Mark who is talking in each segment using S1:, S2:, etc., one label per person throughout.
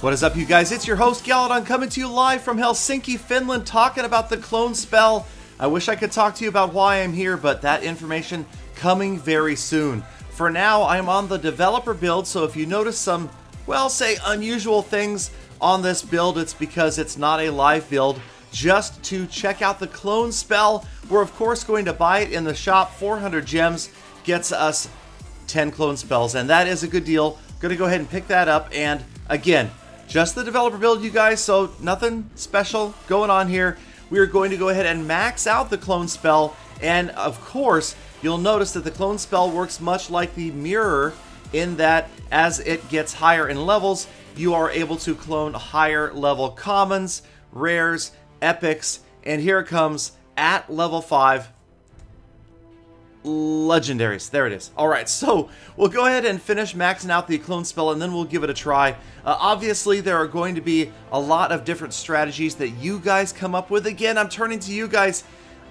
S1: What is up, you guys? It's your host, Galadon, coming to you live from Helsinki, Finland, talking about the clone spell. I wish I could talk to you about why I'm here, but that information coming very soon. For now, I'm on the developer build, so if you notice some, well, say unusual things on this build, it's because it's not a live build. Just to check out the clone spell, we're of course going to buy it in the shop. 400 gems gets us 10 clone spells, and that is a good deal. Gonna go ahead and pick that up, and again, just the developer build, you guys, so nothing special going on here. We are going to go ahead and max out the clone spell, and of course, you'll notice that the clone spell works much like the mirror in that as it gets higher in levels, you are able to clone higher level commons, rares, epics, and here it comes at level 5. Legendaries. There it is. Alright, so we'll go ahead and finish maxing out the clone spell and then we'll give it a try. Obviously, there are going to be a lot of different strategies that you guys come up with. Again, I'm turning to you guys.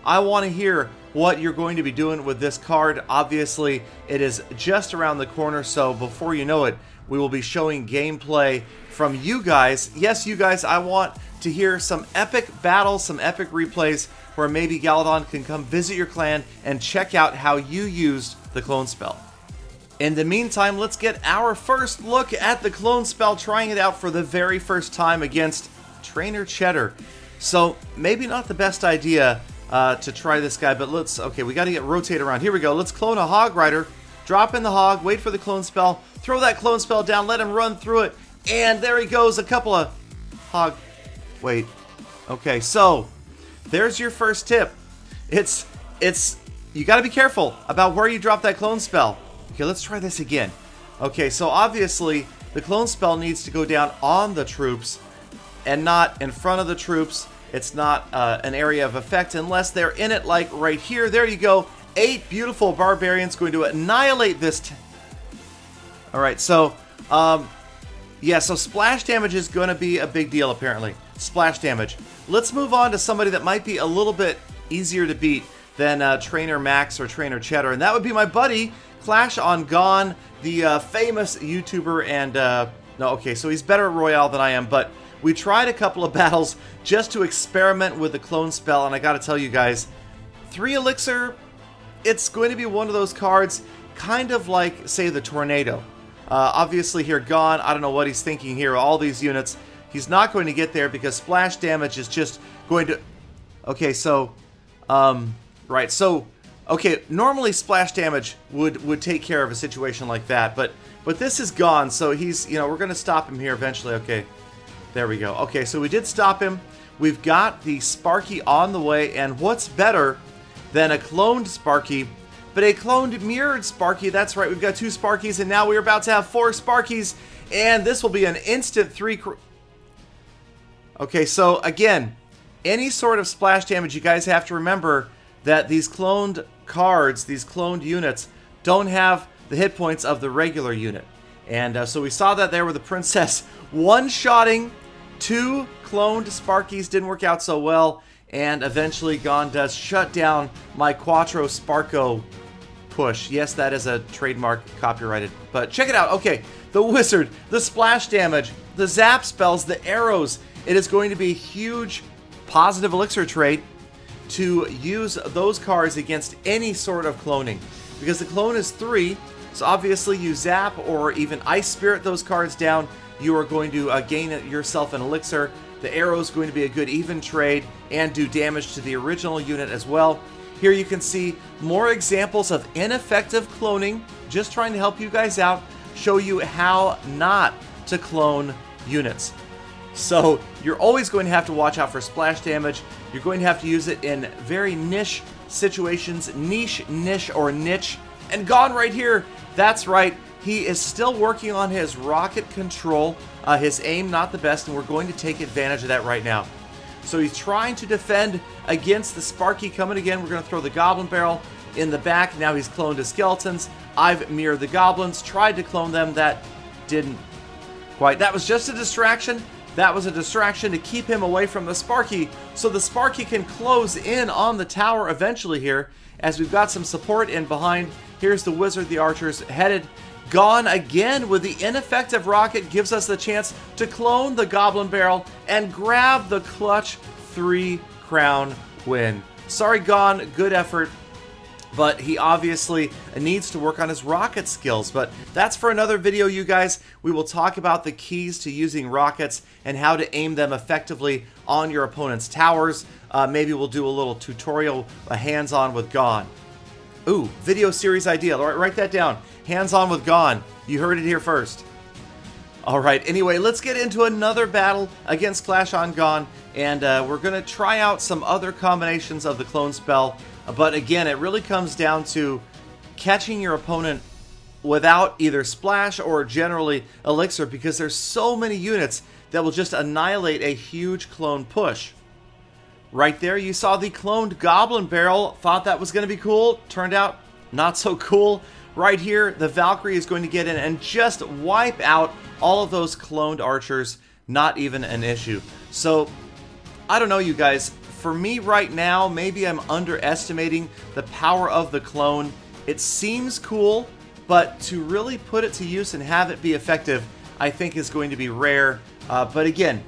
S1: I want to hear what you're going to be doing with this card. Obviously, it is just around the corner, so before you know it, we will be showing gameplay from you guys. Yes, you guys, I want to hear some epic battles, some epic replays, where maybe Galadon can come visit your clan and check out how you used the clone spell. In the meantime, let's get our first look at the clone spell, trying it out for the very first time against Trainer Cheddar. So, maybe not the best idea to try this guy, but let's, okay, we gotta get rotate around. Here we go, let's clone a Hog Rider, drop in the Hog, wait for the clone spell, throw that clone spell down, let him run through it, and there he goes, a couple of Hog, wait, okay, so, there's your first tip. It's you gotta be careful about where you drop that clone spell. Okay, let's try this again. Okay, so obviously, the clone spell needs to go down on the troops and not in front of the troops. It's not an area of effect unless they're in it, like right here. There you go. 8 beautiful barbarians going to annihilate this. Alright, so, yeah, so splash damage is going to be a big deal, apparently. Splash damage. Let's move on to somebody that might be a little bit easier to beat than Trainer Max or Trainer Cheddar, and that would be my buddy, Clash on Gone, the famous YouTuber, and, no, okay, so he's better at Royale than I am, but we tried a couple of battles just to experiment with the clone spell, and I gotta tell you guys, 3 elixir, it's going to be one of those cards, kind of like, say, the Tornado. Obviously here, Gone, I don't know what he's thinking here, all these units. He's not going to get there because splash damage is just going to... Okay, so... right, so... Okay, normally splash damage would take care of a situation like that, but this is Gone, so he's... You know, we're going to stop him here eventually. Okay, there we go. Okay, so we did stop him. We've got the Sparky on the way, and what's better than a cloned Sparky, but a cloned mirrored Sparky? That's right, we've got 2 Sparkies, and now we're about to have 4 Sparkies, and this will be an instant 3... Okay, so again, any sort of splash damage, you guys have to remember that these cloned cards, these cloned units, don't have the hit points of the regular unit. And so we saw that there with the Princess one-shotting 2 cloned Sparkies. Didn't work out so well, and eventually Gone does shut down my Quattro Sparko push. Yes, that is a trademark, copyrighted, but check it out. Okay, the Wizard, the splash damage, the zap spells, the arrows. It is going to be a huge positive elixir trait to use those cards against any sort of cloning. Because the clone is 3, so obviously you zap or even Ice Spirit those cards down, you are going to gain yourself an elixir. The arrow is going to be a good even trade and do damage to the original unit as well. Here you can see more examples of ineffective cloning, just trying to help you guys out, show you how not to clone units. So you're always going to have to watch out for splash damage. You're going to have to use it in very niche situations, niche, or niche. And Gone right here, that's right, he is still working on his rocket control, his aim not the best, and we're going to take advantage of that right now. So he's trying to defend against the Sparky coming again. We're going to throw the Goblin Barrel in the back. Now he's cloned his skeletons. I've mirrored the goblins, tried to clone them, that didn't quite. That was just a distraction. That was a distraction to keep him away from the Sparky, so the Sparky can close in on the tower eventually here, as we've got some support in behind Here's the wizard, the archers headed. Gone again with the ineffective rocket gives us the chance to clone the goblin barrel and grab the clutch 3-crown win. Sorry, Gone, good effort, but he obviously needs to work on his rocket skills. But that's for another video, you guys. We will talk about the keys to using rockets and how to aim them effectively on your opponent's towers. Maybe we'll do a little tutorial, hands-on with Gone. Ooh, video series idea. All right, write that down. Hands-on with Gone. You heard it here first. All right, anyway, let's get into another battle against Clash on Gone, and we're going to try out some other combinations of the clone spell. But again, it really comes down to catching your opponent without either splash or generally elixir, because there's so many units that will just annihilate a huge clone push. Right there, you saw the cloned goblin barrel. Thought that was going to be cool. Turned out not so cool. Right here, the Valkyrie is going to get in and just wipe out all of those cloned archers. Not even an issue. So, I don't know, you guys. For me right now, maybe I'm underestimating the power of the clone. It seems cool, but to really put it to use and have it be effective, I think is going to be rare. But again,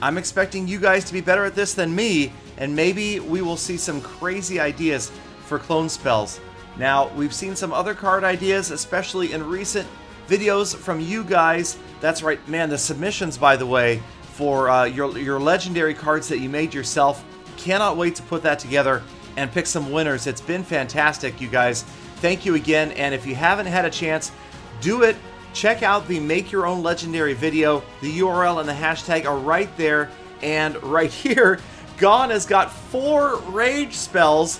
S1: I'm expecting you guys to be better at this than me, and maybe we will see some crazy ideas for clone spells. Now, we've seen some other card ideas, especially in recent videos from you guys. That's right, man, the submissions, by the way, for your legendary cards that you made yourself. Cannot wait to put that together and pick some winners. It's been fantastic, you guys. Thank you again, and if you haven't had a chance, do it. Check out the Make Your Own Legendary video. The URL and the hashtag are right there, and right here, Gone has got 4 rage spells.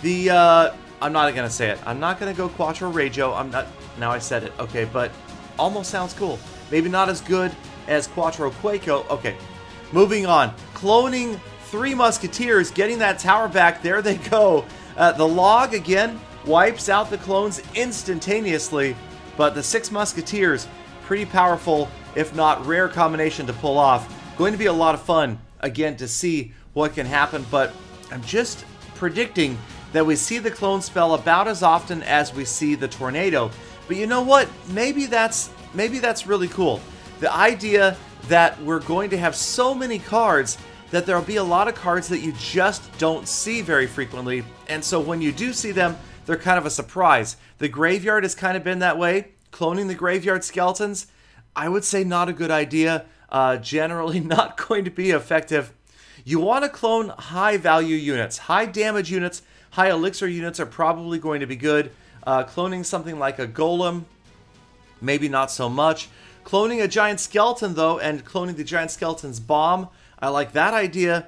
S1: I'm not going to say it. I'm not going to go Quattro Regio. I'm not. Now I said it. Okay, but almost sounds cool. Maybe not as good as Quattro Quaco. Okay, moving on. Cloning 3 Musketeers, getting that tower back. There they go. The log, again, wipes out the clones instantaneously, but the 6 Musketeers, pretty powerful, if not rare combination to pull off. Going to be a lot of fun, again, to see what can happen, but I'm just predicting that we see the clone spell about as often as we see the tornado. But you know what? Maybe that's really cool. The idea that we're going to have so many cards that there'll be a lot of cards that you just don't see very frequently, and so when you do see them, they're kind of a surprise. The graveyard has kind of been that way. Cloning the graveyard skeletons, I would say not a good idea. Generally not going to be effective. You want to clone high value units. High damage units, high elixir units are probably going to be good. Cloning something like a golem, maybe not so much. Cloning a giant skeleton though, and cloning the giant skeleton's bomb, I like that idea.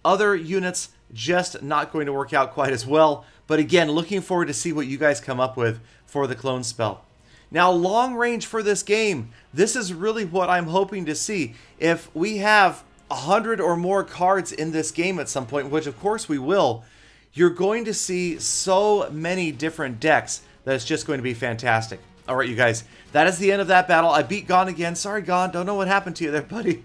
S1: Other units just not going to work out quite as well. But again, looking forward to see what you guys come up with for the clone spell. Now, long range for this game. This is really what I'm hoping to see. If we have 100 or more cards in this game at some point, which of course we will, you're going to see so many different decks that it's just going to be fantastic. All right, you guys, that is the end of that battle. I beat Gone again. Sorry, Gone. Don't know what happened to you there, buddy.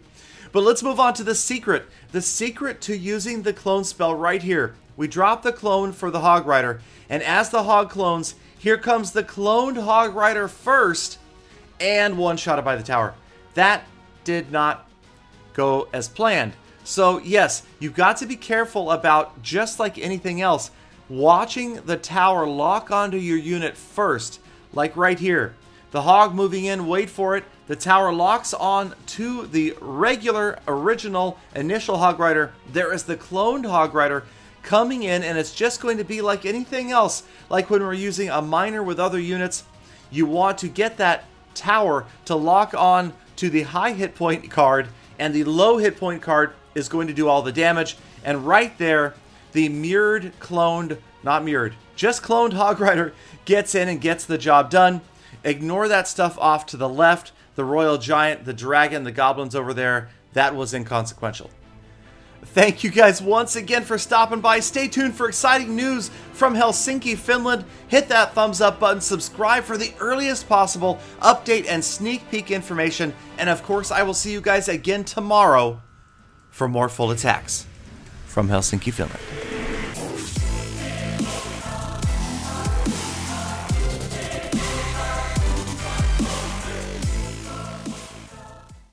S1: But let's move on to the secret. The secret to using the clone spell right here. We drop the clone for the Hog Rider, and as the Hog clones, here comes the cloned Hog Rider first, and one-shotted by the tower. That did not go as planned. So yes, you've got to be careful about, just like anything else, watching the tower lock onto your unit first, like right here. The Hog moving in, wait for it. The tower locks on to the regular, original, initial Hog Rider. There is the cloned Hog Rider coming in, and it's just going to be like anything else. Like when we're using a miner with other units, you want to get that tower to lock on to the high hit point card, and the low hit point card is going to do all the damage. And right there, the mirrored cloned, not mirrored, just cloned Hog Rider gets in and gets the job done. Ignore that stuff off to the left. The Royal Giant, the Dragon, the Goblins over there, that was inconsequential. Thank you guys once again for stopping by. Stay tuned for exciting news from Helsinki, Finland. Hit that thumbs up button, subscribe for the earliest possible update and sneak peek information. And of course, I will see you guys again tomorrow for more full attacks from Helsinki, Finland.